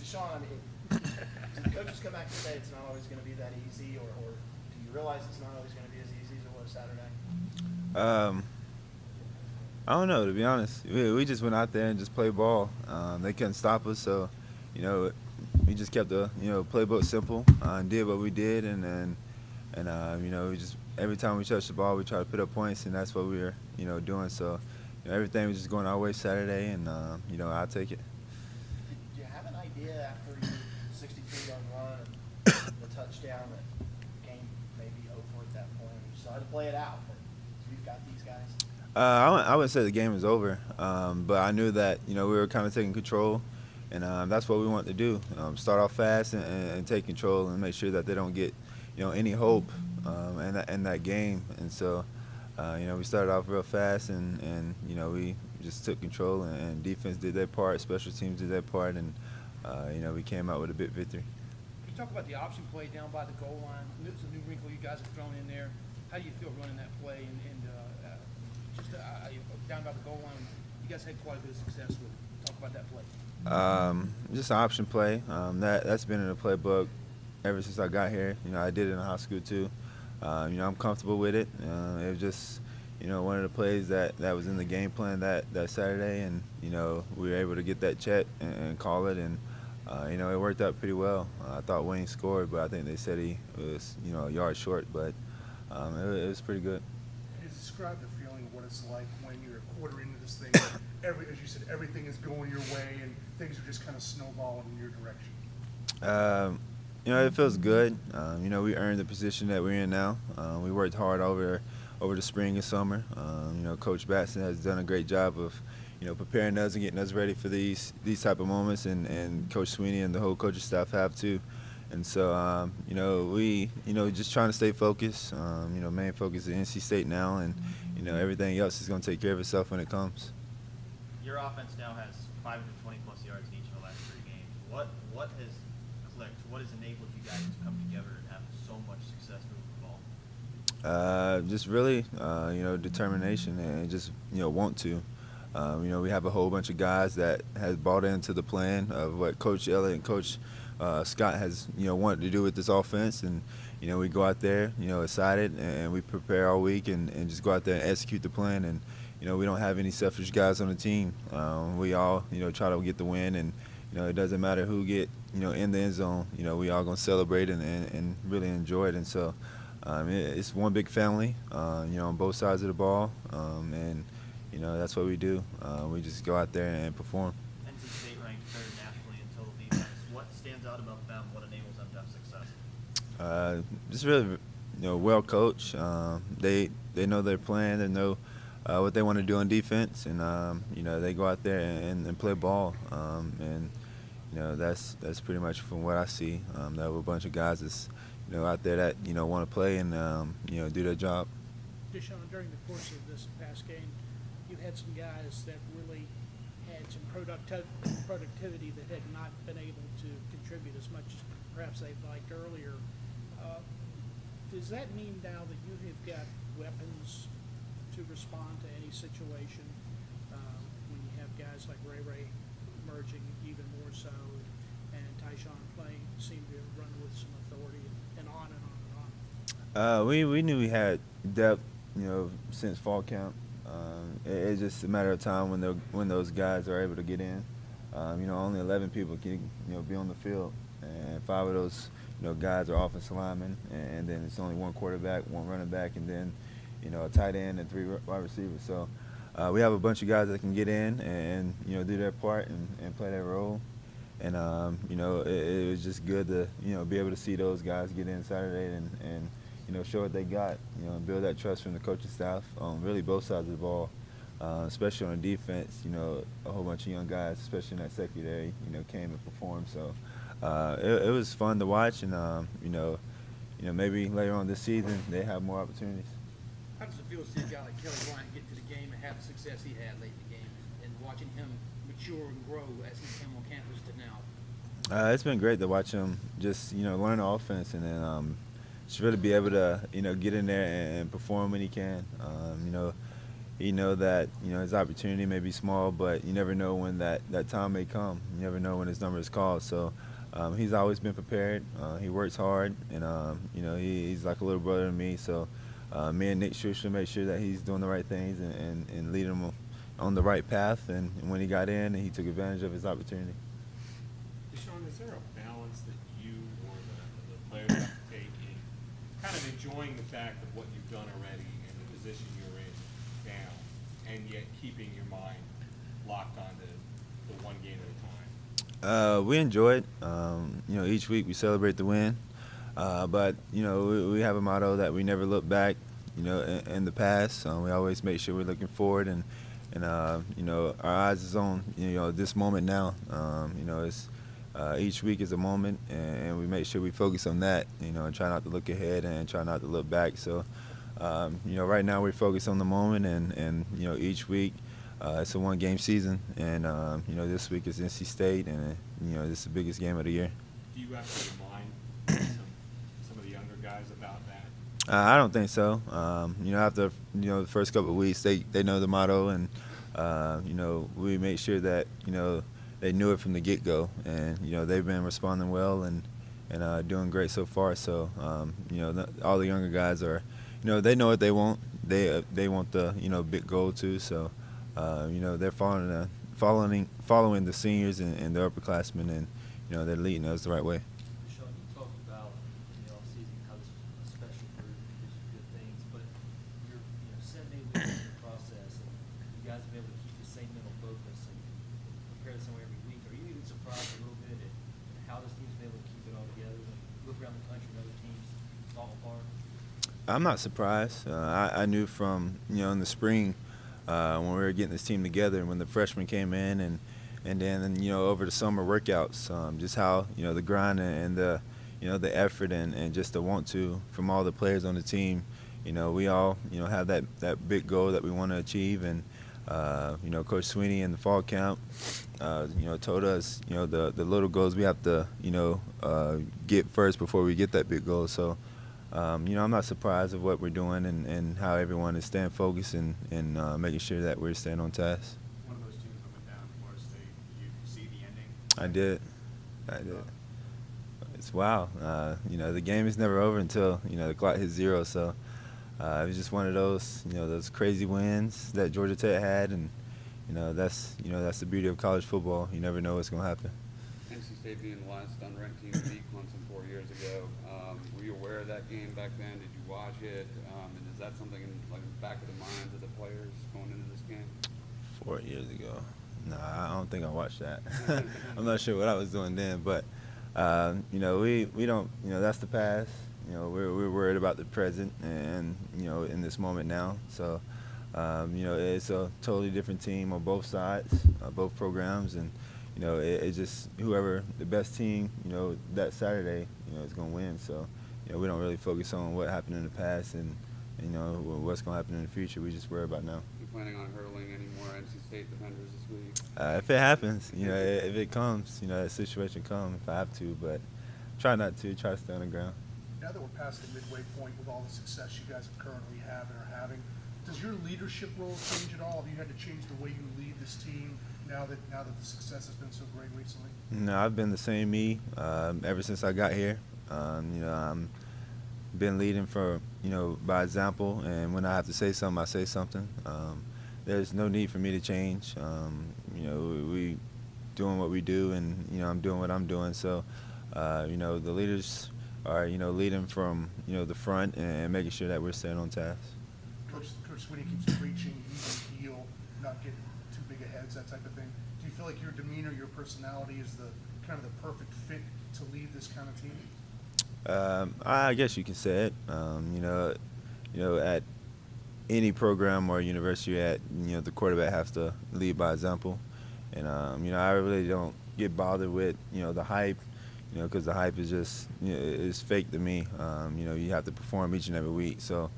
Deshaun, I mean, do the coaches come back and say it's not always going to be that easy, or do you realize it's not always going to be as easy as it was Saturday? Um, I don't know, to be honest. We just went out there and just played ball. They couldn't stop us, so you know we just kept the playbook simple and did what we did, and we just every time we touched the ball, we try to put up points, and that's what we were doing. So everything was just going our way Saturday, and I'll take it. Did you have an idea after your 63-yard run and the touchdown that the game may be over at that point? You still had to play it out, but we've got these guys. I wouldn't say the game was over, but I knew that we were kind of taking control, and that's what we want to do. Start off fast and take control and make sure that they don't get any hope in that game. And so we started off real fast, and we just took control, and defense did their part, special teams did their part, and we came out with a big victory. Can you talk about the option play down by the goal line? It's a new wrinkle you guys have thrown in there. How do you feel running that play and just down by the goal line? You guys had quite a bit of success with it. Talk about that play. Just an option play. That's been in the playbook ever since I got here. I did it in high school too. I'm comfortable with it. It was just one of the plays that was in the game plan that Saturday, and we were able to get that check and call it, and it worked out pretty well. I thought Wayne scored, but I think they said he was a yard short, but it was pretty good. Describe the feeling of what it's like when you're a quarter into this thing. As you said, everything is going your way, and things are just kind of snowballing in your direction. It feels good. We earned the position that we're in now. We worked hard over the spring and summer. Coach Batson has done a great job of preparing us and getting us ready for these type of moments, and Coach Sweeney and the whole coaching staff have too. And so, we, just trying to stay focused. Main focus is NC State now, and everything else is going to take care of itself when it comes. Your offense now has 520-plus yards in each of the last 3 games. What has clicked? What has enabled you guys to come together and have so much success moving the ball? Just really, determination and just want to. We have a whole bunch of guys that has bought into the plan of what Coach Elliott and Coach Scott has wanted to do with this offense, and we go out there excited, and we prepare all week and just go out there and execute the plan. And we don't have any selfish guys on the team. We all try to get the win, and it doesn't matter who get in the end zone. We all gonna celebrate and really enjoy it. And so it's one big family on both sides of the ball, and that's what we do. We just go out there and perform. NC State ranked 3rd nationally in total defense. What stands out about them? What enables them to have success? Just really, well coached. They know their plan. They know what they want to do on defense, and they go out there and play ball. And that's pretty much from what I see. They have a bunch of guys that's out there that want to play and do their job. Deshaun, during the course of this past game, you had some guys that really had some productivity that had not been able to contribute as much as perhaps they'd liked earlier. Does that mean now that you have got weapons to respond to any situation when you have guys like Ray emerging even more so, and Tyshawn playing seem to run with some authority, and on and on and on? We knew we had depth, since fall camp. It's just a matter of time when those guys are able to get in. Only 11 people can be on the field, and 5 of those guys are offensive linemen, and then it's only 1 quarterback, 1 running back, and then a tight end and 3 wide receivers. So we have a bunch of guys that can get in and do their part and play their role. And it was just good to be able to see those guys get in Saturday and show what they got, and build that trust from the coaching staff on really both sides of the ball, especially on the defense. A whole bunch of young guys, especially in that secondary, came and performed. So it was fun to watch, and maybe later on this season they have more opportunities. How does it feel to see a guy like Kelly Bryant get to the game and have the success he had late in the game, and watching him mature and grow as he came on campus to now? It's been great to watch him just learn the offense, and then just really be able to get in there and perform when he can. he know that his opportunity may be small, but you never know when that time may come. You never know when his number is called. So he's always been prepared. He works hard, and he's like a little brother to me. So me and Nick should make sure that he's doing the right things and leading him on the right path. And when he got in, he took advantage of his opportunity. Deshaun, is there a balance that you or the players have to take in kind of enjoying the fact of what you've done already and the position you're in now, and yet keeping your mind locked onto the one game at a time? We enjoy it. Each week we celebrate the win. But we have a motto that we never look back. In the past, we always make sure we're looking forward, and our eyes is on this moment now. It's each week is a moment, and we make sure we focus on that. And try not to look ahead and try not to look back. So, right now we're focused on the moment, and each week it's a one-game season, and this week is NC State, and this is the biggest game of the year. Do you have to remind some of the younger guys about that? I don't think so. After the first couple of weeks, they know the motto, and we make sure that they knew it from the get-go, and they've been responding well and doing great so far. So all the younger guys are, they know what they want. They want the big goal too. So they're following the seniors and the upperclassmen, and they're leading us the right way. Deshaun, you talked about in the offseason how this was a special group, did some good things, but you're 7 8 weeks in the process, and you guys have been able to keep the same mental focus and prepare the same way every week. Are you even surprised a little bit at how this team's been able to keep it all together when you look around the country and other teams fall apart? I'm not surprised. I knew from in the spring when we were getting this team together, and when the freshmen came in, and then over the summer workouts, just how the grind and the the effort and just the want to from all the players on the team. We all have that big goal that we want to achieve, and Coach Sweeney in the fall camp told us the little goals we have to get first before we get that big goal. So I'm not surprised of what we're doing and how everyone is staying focused and making sure that we're staying on task. One of those teams that went down in Florida State, did you see the ending? I did. It's wow. The game is never over until the clock hits 0. So it was just one of those those crazy wins that Georgia Tech had, and that's the beauty of college football. You never know what's going to happen. NC State being the last unranked team to beat Clemson 4 years ago. Were you aware of that game back then? Did you watch it? And is that something in the back of the minds of the players going into this game? 4 years ago. No, I don't think I watched that. I'm not sure what I was doing then, but we don't. That's the past. We're worried about the present and in this moment now. So it's a totally different team on both sides, both programs, and it's just whoever the best team that Saturday is going to win. So we don't really focus on what happened in the past and what's going to happen in the future. We just worry about now. You planning on hurling any more NC State defenders this week? If it happens, if it comes, that situation comes, if I have to, but try not to. Try to stay on the ground. Now that we're past the midway point with all the success you guys currently have and are having, does your leadership role change at all? Have you had to change the way you lead this team now that the success has been so great recently? No, I've been the same me ever since I got here. I'm been leading for by example, and when I have to say something, I say something. There's no need for me to change. We doing what we do, and I'm doing what I'm doing. So the leaders are leading from the front and making sure that we're staying on task. Coach Sweeney keeps preaching even heel, not getting too big of heads, that type of thing. Do you feel like your demeanor, your personality is the kind of the perfect fit to lead this kind of team? I guess you can say it. At any program or university you're at, the quarterback has to lead by example. And I really don't get bothered with the hype, because the hype is just is fake to me. You have to perform each and every week. So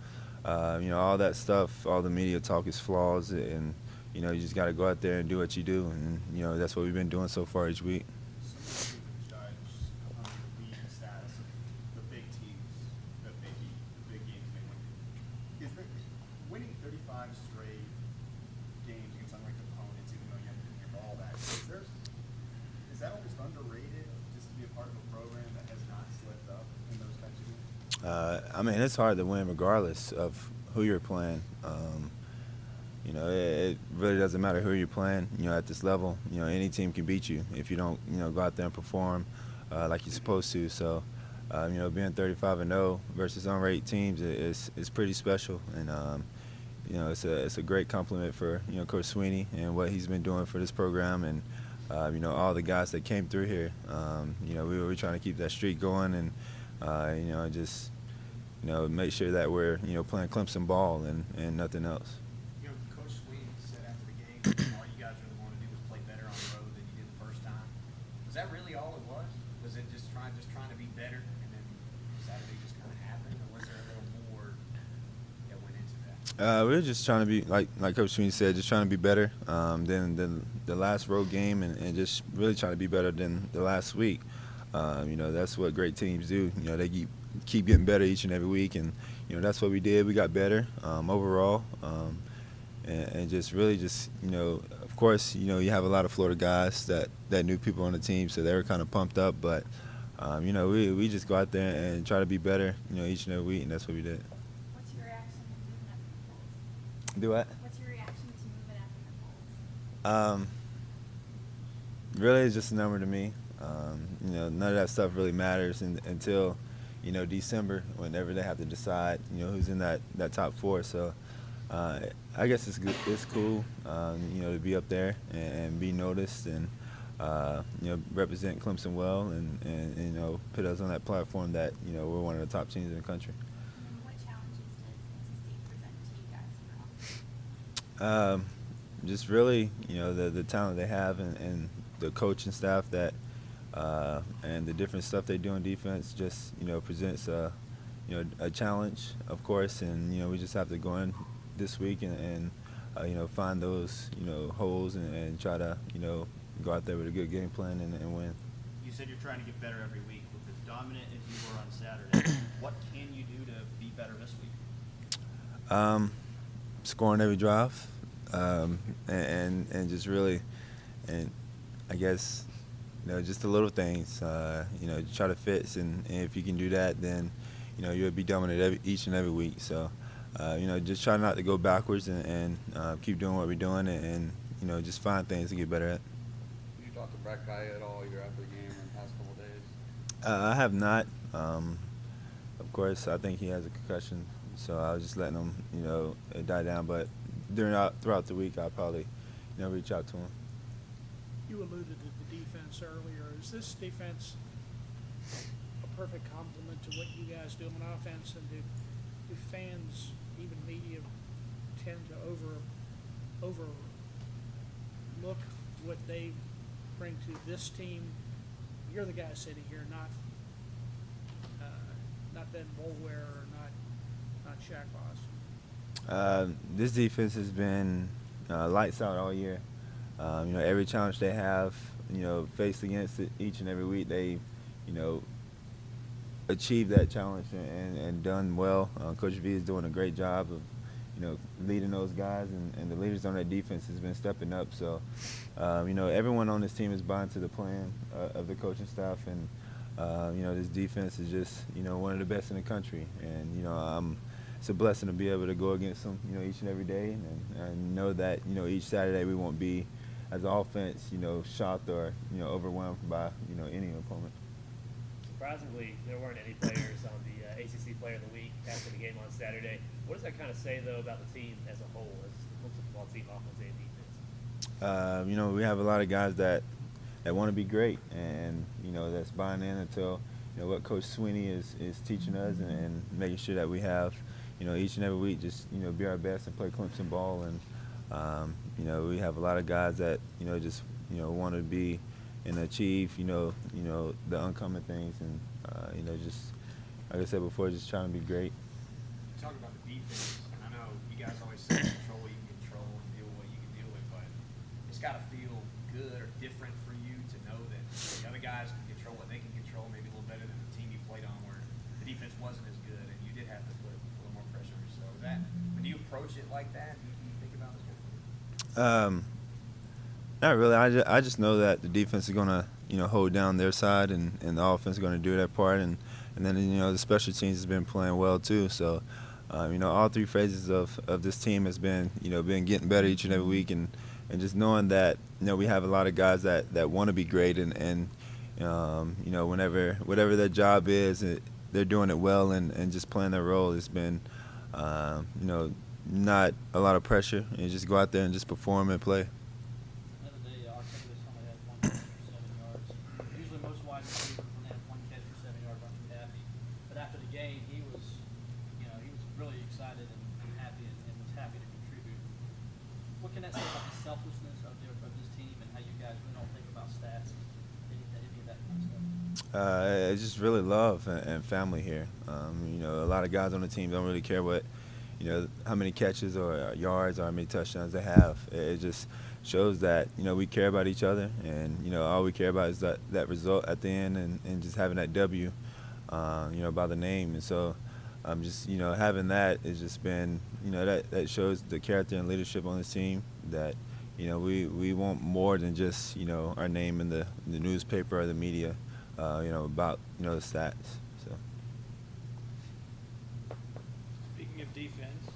all that stuff, all the media talk is flaws, and you just got to go out there and do what you do, and that's what we've been doing so far each week. Some people judge the leading status of the big teams that they beat, the big games they win. Is winning 35 straight I mean, it's hard to win regardless of who you're playing. It really doesn't matter who you're playing. At this level, any team can beat you if you don't, go out there and perform like you're supposed to. So, being 35-0 versus unranked teams is pretty special, and it's a great compliment for Coach Sweeney and what he's been doing for this program, and all the guys that came through here. We were trying to keep that streak going, and just make sure that we're playing Clemson ball and nothing else. Coach Sweeney said after the game, all you guys really want to do was play better on the road than you did the first time. Was that really all it was? Was it just trying to be better, and then Saturday just kind of happened, or was there a little more that went into that? We were just trying to be like Coach Sweeney said, just trying to be better than the last road game, and just really trying to be better than the last week. That's what great teams do. They keep getting better each and every week, and that's what we did. We got better overall, and just really of course you have a lot of Florida guys that knew people on the team, so they were kind of pumped up. But we just go out there and try to be better each and every week, and that's what we did. What's your reaction to moving up in the polls? Do what? What's your reaction to moving up in the polls? Really, it's just a number to me. None of that stuff really matters until December, whenever they have to decide who's in that top four. So I guess it's good. It's cool to be up there and be noticed, and represent Clemson well, and put us on that platform that we're one of the top teams in the country. And then what challenges does NC State present to you guys for all? Just really the talent they have, and the coaching staff that and the different stuff they do on defense just presents a challenge, of course, and we just have to go in this week and find those holes and try to go out there with a good game plan and win. You said you're trying to get better every week. With as dominant as you were on Saturday, what can you do to be better this week? Scoring every drive, and just really, and I guess just the little things, try to fix, and if you can do that, then you'll be dominant each and every week. So just try not to go backwards, and keep doing what we're doing, and just find things to get better at. Did you talk to Brett Guy at all year after the game in the past couple of days? I have not. Of course, I think he has a concussion, so I was just letting him it die down. But throughout the week, I'll probably reach out to him. You alluded to the defense earlier. Is this defense a perfect complement to what you guys do on offense? And do fans, even media, tend to overlook what they bring to this team? You're the guy sitting here, not Ben Bolware or not Shaq Boss. This defense has been lights out all year. Every challenge they have, faced against it each and every week, they, achieved that challenge and done well. Coach V is doing a great job of, leading those guys, and the leaders on that defense has been stepping up. So, everyone on this team is buying to the plan of the coaching staff, and this defense is just, one of the best in the country. And, it's a blessing to be able to go against them, each and every day, and know that, each Saturday we won't be, as an offense, shocked or, overwhelmed by, any opponent. Surprisingly, there weren't any players on the ACC Player of the Week after the game on Saturday. What does that kind of say, though, about the team as a whole, as the football team, offense and defense? We have a lot of guys that want to be great, and that's buying in until what Coach Sweeney is teaching us, and making sure that we have each and every week just be our best and play Clemson ball, and we have a lot of guys that just want to be and achieve the uncommon things, and just like I said before, just trying to be great. Talking about the defense, and I know you guys always say control what you can control and deal with what you can deal with, but it's got to feel good or different for you to know that the other guys can control what they can control, maybe a little better than the team you played on, where the defense wasn't as good and you did have to put a little more pressure on yourself. Is that, when you approach it like that, do you think about it? Not really. I just know that the defense is gonna hold down their side, and the offense is going to do their part, and then the special teams has been playing well too. So all three phases of this team has been been getting better each and every week, and just knowing that we have a lot of guys that want to be great, and whatever their job is, they're doing it well, and just playing their role. It's been not a lot of pressure, and just go out there and just perform and play. The other day, Octavius only had 1 catch for 7 yards. Usually most wide receivers, when they have 1 catch for 7 yards, aren't too happy. But after the game, he was really excited and happy, and was happy to contribute. What can that say about the selflessness of this team, and how you guys really don't think about stats, any of that kind of stuff? It's just really love and family here. A lot of guys on the team don't really care how many catches or yards or how many touchdowns they have. It just shows that we care about each other, and all we care about is that result at the end, and just having that W by the name. And so just having that has just been that shows the character and leadership on this team, that we want more than just our name in the newspaper or the media about the stats. So Speaking of defense,